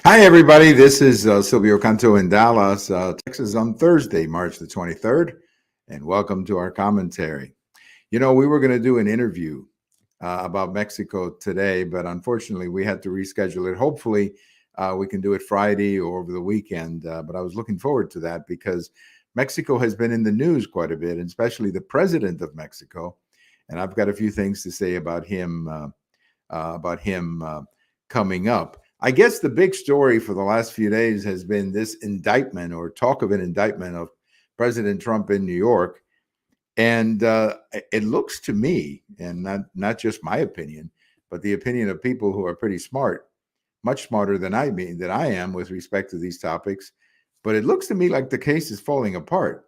Hi, everybody. This is Silvio Canto in Dallas, Texas, on Thursday, March the 23rd, and welcome to our commentary. We were going to do an interview about Mexico today, but unfortunately, we had to reschedule it. Hopefully, we can do it Friday or over the weekend. But I was looking forward to that because Mexico has been in the news quite a bit, and especially the president of Mexico. And I've got a few things to say about him coming up. I guess the big story for the last few days has been this indictment or talk of an indictment of President Trump in New York. And it looks to me, and not just my opinion, but the opinion of people who are pretty smart, much smarter than I am with respect to these topics. But it looks to me like the case is falling apart.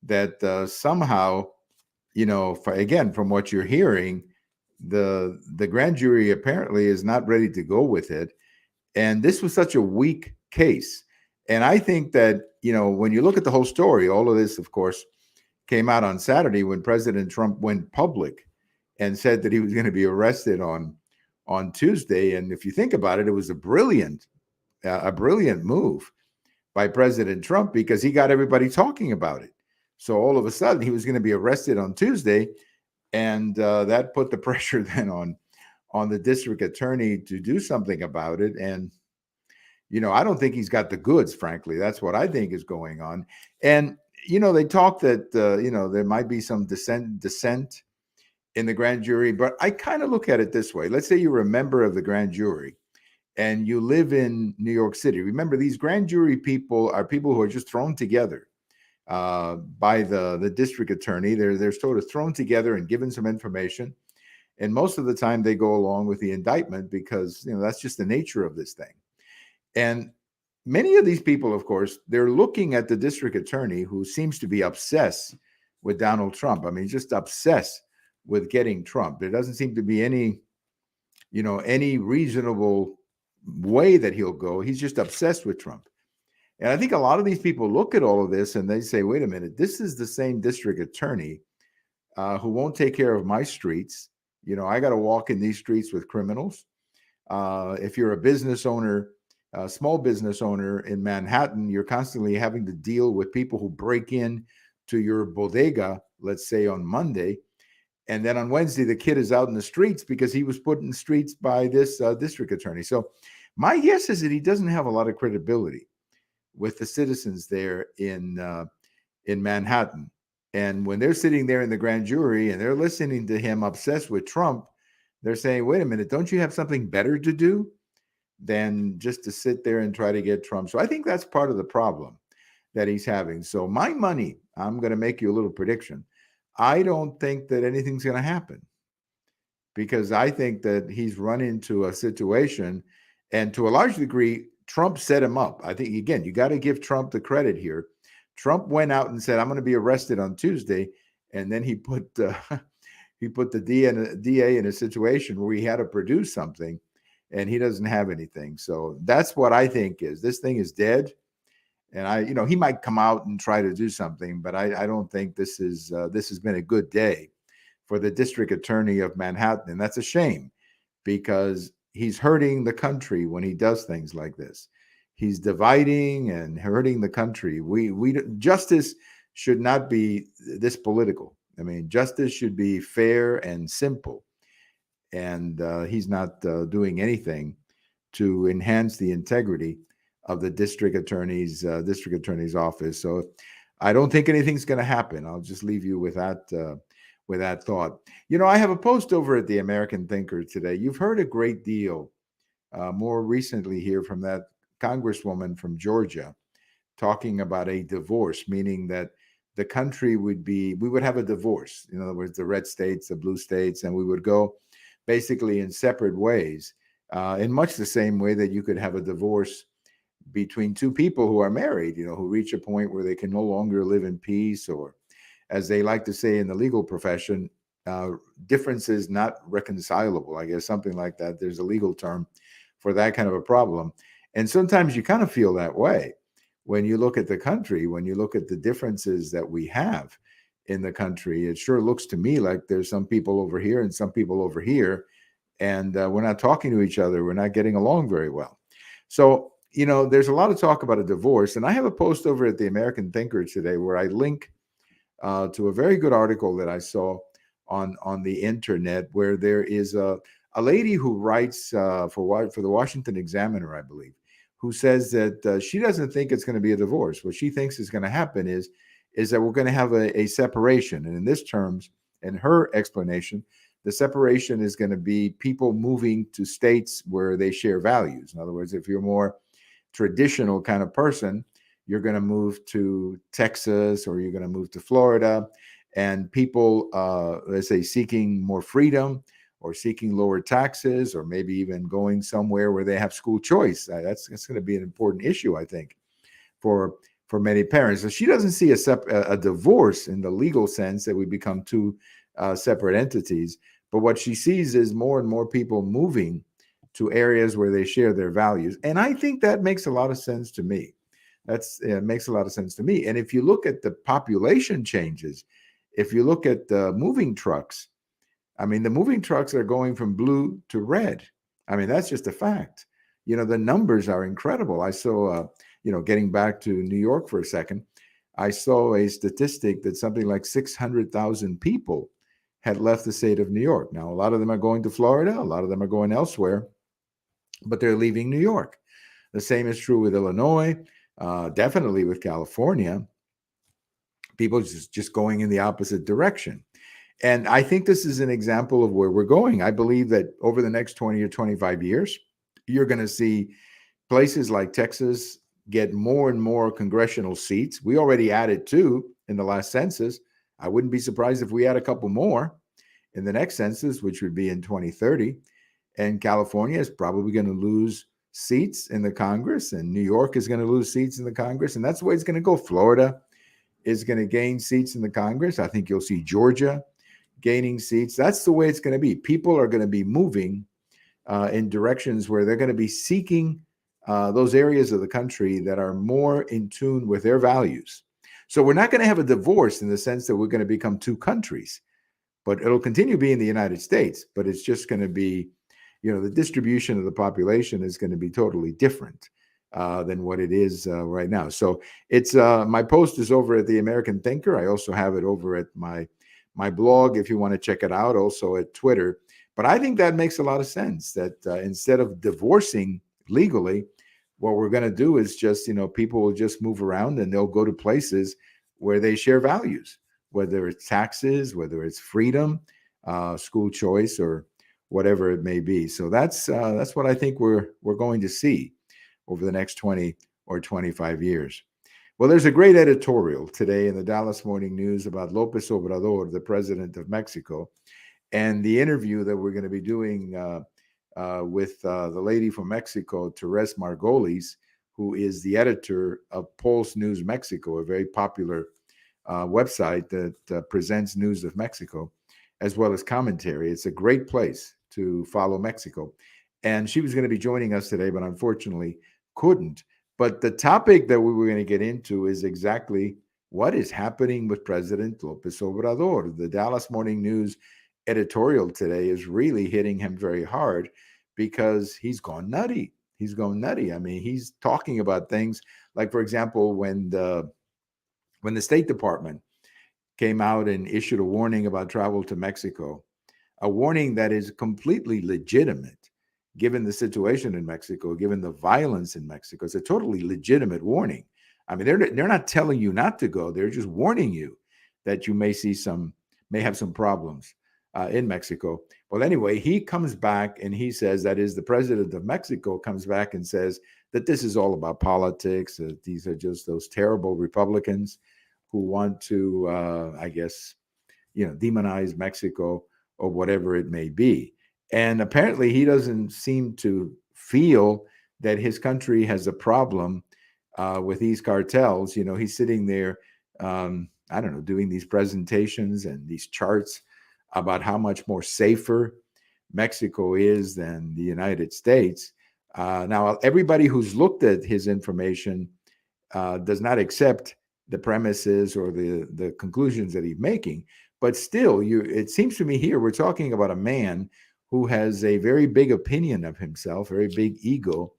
That somehow, again, from what you're hearing, the grand jury apparently is not ready to go with it, and this was such a weak case. And I think that when you look at the whole story, all of this, of course, came out on Saturday when President Trump went public and said that he was going to be arrested on Tuesday. And if you think about it, it was a brilliant move by President Trump because he got everybody talking about it. So all of a sudden, he was going to be arrested on Tuesday, and that put the pressure then on the district attorney to do something about it. And I don't think he's got the goods. Frankly, that's what I think is going on. And they talk that there might be some dissent in the grand jury, but I kind of look at it this way. Let's say you're a member of the grand jury and you live in New York City. Remember, these grand jury people are people who are just thrown together by the district attorney. They're sort of thrown together and given some information, and most of the time they go along with the indictment because that's just the nature of this thing. And many of these people, of course, they're looking at the district attorney who seems to be obsessed with Donald Trump. I mean, just obsessed with getting Trump. There doesn't seem to be any reasonable way that he'll go. He's just obsessed with Trump. And I think a lot of these people look at all of this and they say, wait a minute, this is the same district attorney who won't take care of my streets. I got to walk in these streets with criminals. If you're a business owner, a small business owner in Manhattan, you're constantly having to deal with people who break in to your bodega, let's say on Monday. And then on Wednesday, the kid is out in the streets because he was put in the streets by this district attorney. So my guess is that he doesn't have a lot of credibility with the citizens there in Manhattan. And when they're sitting there in the grand jury and they're listening to him obsessed with Trump, they're saying, wait a minute, don't you have something better to do than just to sit there and try to get Trump? So I think that's part of the problem that he's having. So my money, I'm going to make you a little prediction. I don't think that anything's going to happen because I think that he's run into a situation, and to a large degree, Trump set him up. I think, again, you got to give Trump the credit here. Trump went out and said, I'm going to be arrested on Tuesday. And then he put the DA in a situation where he had to produce something, and he doesn't have anything. So that's what I think is this thing is dead. And he might come out and try to do something, but I don't think this has been a good day for the district attorney of Manhattan. And that's a shame because he's hurting the country when he does things like this. He's dividing and hurting the country. Justice should not be this political. I mean, justice should be fair and simple. And he's not doing anything to enhance the integrity of the district attorney's office. So I don't think anything's going to happen. I'll just leave you with that thought. I have a post over at the American Thinker today. You've heard a great deal more recently here from that congresswoman from Georgia talking about a divorce, meaning that the country we would have a divorce. In other words, the red states, the blue states, and we would go basically in separate ways, in much the same way that you could have a divorce between two people who are married, who reach a point where they can no longer live in peace, or as they like to say in the legal profession, differences not reconcilable, I guess, something like that. There's a legal term for that kind of a problem. And sometimes you kind of feel that way when you look at the country, when you look at the differences that we have in the country. It sure looks to me like there's some people over here and some people over here, and we're not talking to each other. We're not getting along very well. So there's a lot of talk about a divorce, and I have a post over at the American Thinker today where I link to a very good article that I saw on the internet, where there is a lady who writes for the Washington Examiner, I believe, who says that she doesn't think it's going to be a divorce. What she thinks is going to happen is that we're going to have a separation, and in this terms, in her explanation, the separation is going to be people moving to states where they share values. In other words, if you're more traditional kind of person, you're going to move to Texas or you're going to move to Florida. And people, let's say, seeking more freedom or seeking lower taxes, or maybe even going somewhere where they have school choice. That's going to be an important issue, I think, for many parents. So she doesn't see a divorce in the legal sense that we become two separate entities. But what she sees is more and more people moving to areas where they share their values. And I think that makes a lot of sense to me. It makes a lot of sense to me. And if you look at the population changes, if you look at the moving trucks, I mean, the moving trucks are going from blue to red. I mean, that's just a fact. The numbers are incredible. I saw, getting back to New York for a second, I saw a statistic that something like 600,000 people had left the state of New York. Now, a lot of them are going to Florida, a lot of them are going elsewhere, but they're leaving New York. The same is true with Illinois, definitely with California. People just going in the opposite direction. And I think this is an example of where we're going. I believe that over the next 20 or 25 years, you're going to see places like Texas get more and more congressional seats. We already added 2 in the last census. I wouldn't be surprised if we add a couple more in the next census, which would be in 2030. And California is probably going to lose seats in the Congress, and New York is going to lose seats in the Congress. And that's the way it's going to go. Florida is going to gain seats in the Congress. I think you'll see Georgia gaining seats. That's the way it's going to be. People are going to be moving in directions where they're going to be seeking those areas of the country that are more in tune with their values. So we're not going to have a divorce in the sense that we're going to become two countries, but it'll continue being the United States. But it's just going to be, the distribution of the population is going to be totally different than what it is right now. So it's my post is over at the American Thinker. I also have it over at my blog if you want to check it out, also at Twitter. But I think that makes a lot of sense, that instead of divorcing legally, what we're going to do is just, people will just move around and they'll go to places where they share values, whether it's taxes, whether it's freedom, school choice, or whatever it may be. So that's what I think we're going to see over the next 20 or 25 years. Well, there's a great editorial today in the Dallas Morning News about Lopez-Obrador, the president of Mexico, and the interview that we're going to be doing with the lady from Mexico, Therese Margolis, who is the editor of Pulse News Mexico, a very popular website that presents news of Mexico, as well as commentary. It's a great place to follow Mexico. And she was going to be joining us today, but unfortunately couldn't. But the topic that we were going to get into is exactly what is happening with President Lopez Obrador. The Dallas Morning News editorial today is really hitting him very hard because he's gone nutty. He's going nutty. I mean, he's talking about things like, for example, when the State Department came out and issued a warning about travel to Mexico, a warning that is completely legitimate given the situation in Mexico, given the violence in Mexico. It's a totally legitimate warning. I mean, they're not telling you not to go. They're just warning you that you may have some problems in Mexico. Well, anyway, he comes back and he says, that is, the president of Mexico comes back and says that this is all about politics. These are just those terrible Republicans who want to, I guess, demonize Mexico or whatever it may be. And apparently he doesn't seem to feel that his country has a problem with these cartels. He's sitting there, I don't know, doing these presentations and these charts about how much more safer Mexico is than the United States. Now, everybody who's looked at his information does not accept the premises or the conclusions that he's making. But still, it seems to me here we're talking about a man who has a very big opinion of himself, very big ego,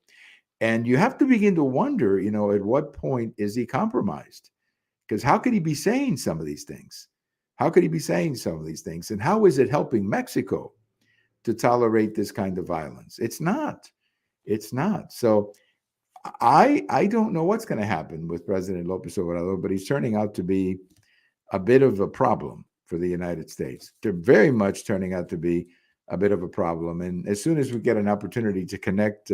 And you have to begin to wonder, at what point is he compromised? Because how could he be saying some of these things? How could he be saying some of these things? And how is it helping Mexico to tolerate this kind of violence? It's not. It's not. So I don't know what's going to happen with President Lopez Obrador, but he's turning out to be a bit of a problem for the United States. They're very much turning out to be a bit of a problem. And as soon as we get an opportunity to connect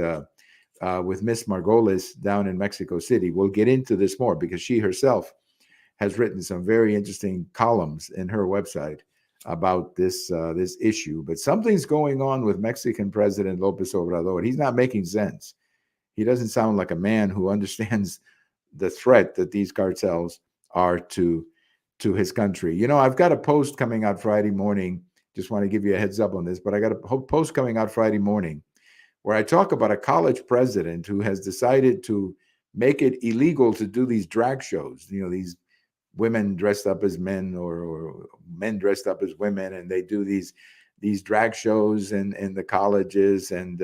with Miss Margolis down in Mexico City, we'll get into this more, because she herself has written some very interesting columns in her website about this issue. But something's going on with Mexican President Lopez Obrador. He's not making sense. He doesn't sound like a man who understands the threat that these cartels are to his country. I've got a post coming out Friday morning. Just want to give you a heads up on this, but I got a post coming out Friday morning where I talk about a college president who has decided to make it illegal to do these drag shows. These women dressed up as men, or men dressed up as women, and they do these drag shows in the colleges. And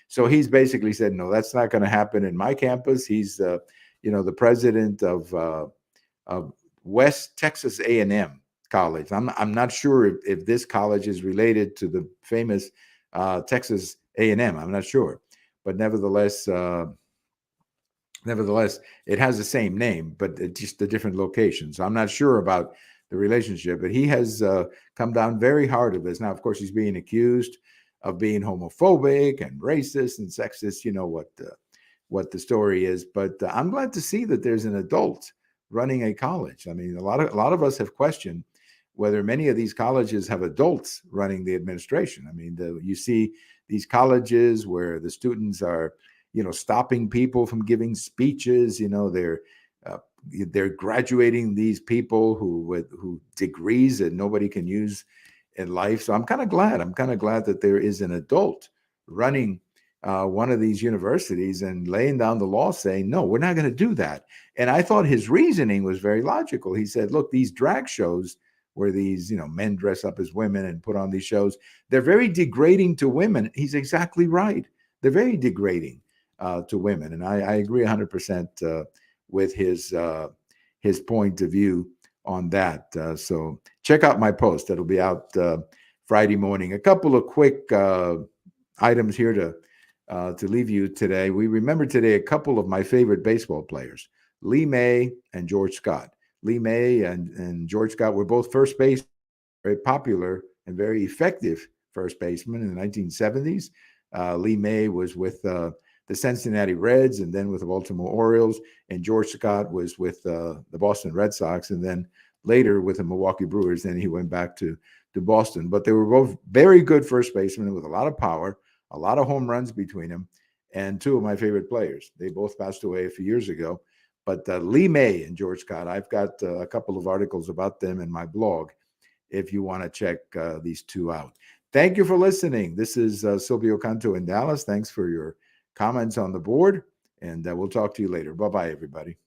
so he's basically said, no, that's not going to happen in my campus. He's the president of West Texas A&M College. I'm not sure if this college is related to the famous Texas A&M. I'm not sure, but nevertheless, it has the same name, but it's just a different location. So I'm not sure about the relationship, but he has come down very hard of this. Now, of course, he's being accused of being homophobic and racist and sexist. You know what the story is, but I'm glad to see that there's an adult running a college. I mean, a lot of us have questioned whether many of these colleges have adults running the administration. I mean, you see these colleges where the students are, stopping people from giving speeches. They're graduating these people who degrees that nobody can use in life. So I'm kind of glad. That there is an adult running one of these universities and laying down the law, saying, no, we're not going to do that. And I thought his reasoning was very logical. He said, look, these drag shows where these, men dress up as women and put on these shows, they're very degrading to women. He's exactly right. They're very degrading to women. And I agree 100% with his point of view on that. So check out my post. That'll be out Friday morning. A couple of quick items here to leave you today. We remember today a couple of my favorite baseball players, Lee May and George Scott. Lee May and George Scott were both first base, very popular and very effective first baseman in the 1970s. Lee May was with the Cincinnati Reds and then with the Baltimore Orioles, and George Scott was with the Boston Red Sox and then later with the Milwaukee Brewers. Then he went back to Boston. But they were both very good first basemen with a lot of power, a lot of home runs between them, and two of my favorite players. They both passed away a few years ago. But Lee May and George Scott, I've got a couple of articles about them in my blog if you want to check these two out. Thank you for listening. This is Silvio Canto in Dallas. Thanks for your comments on the board, and we'll talk to you later. Bye-bye, everybody.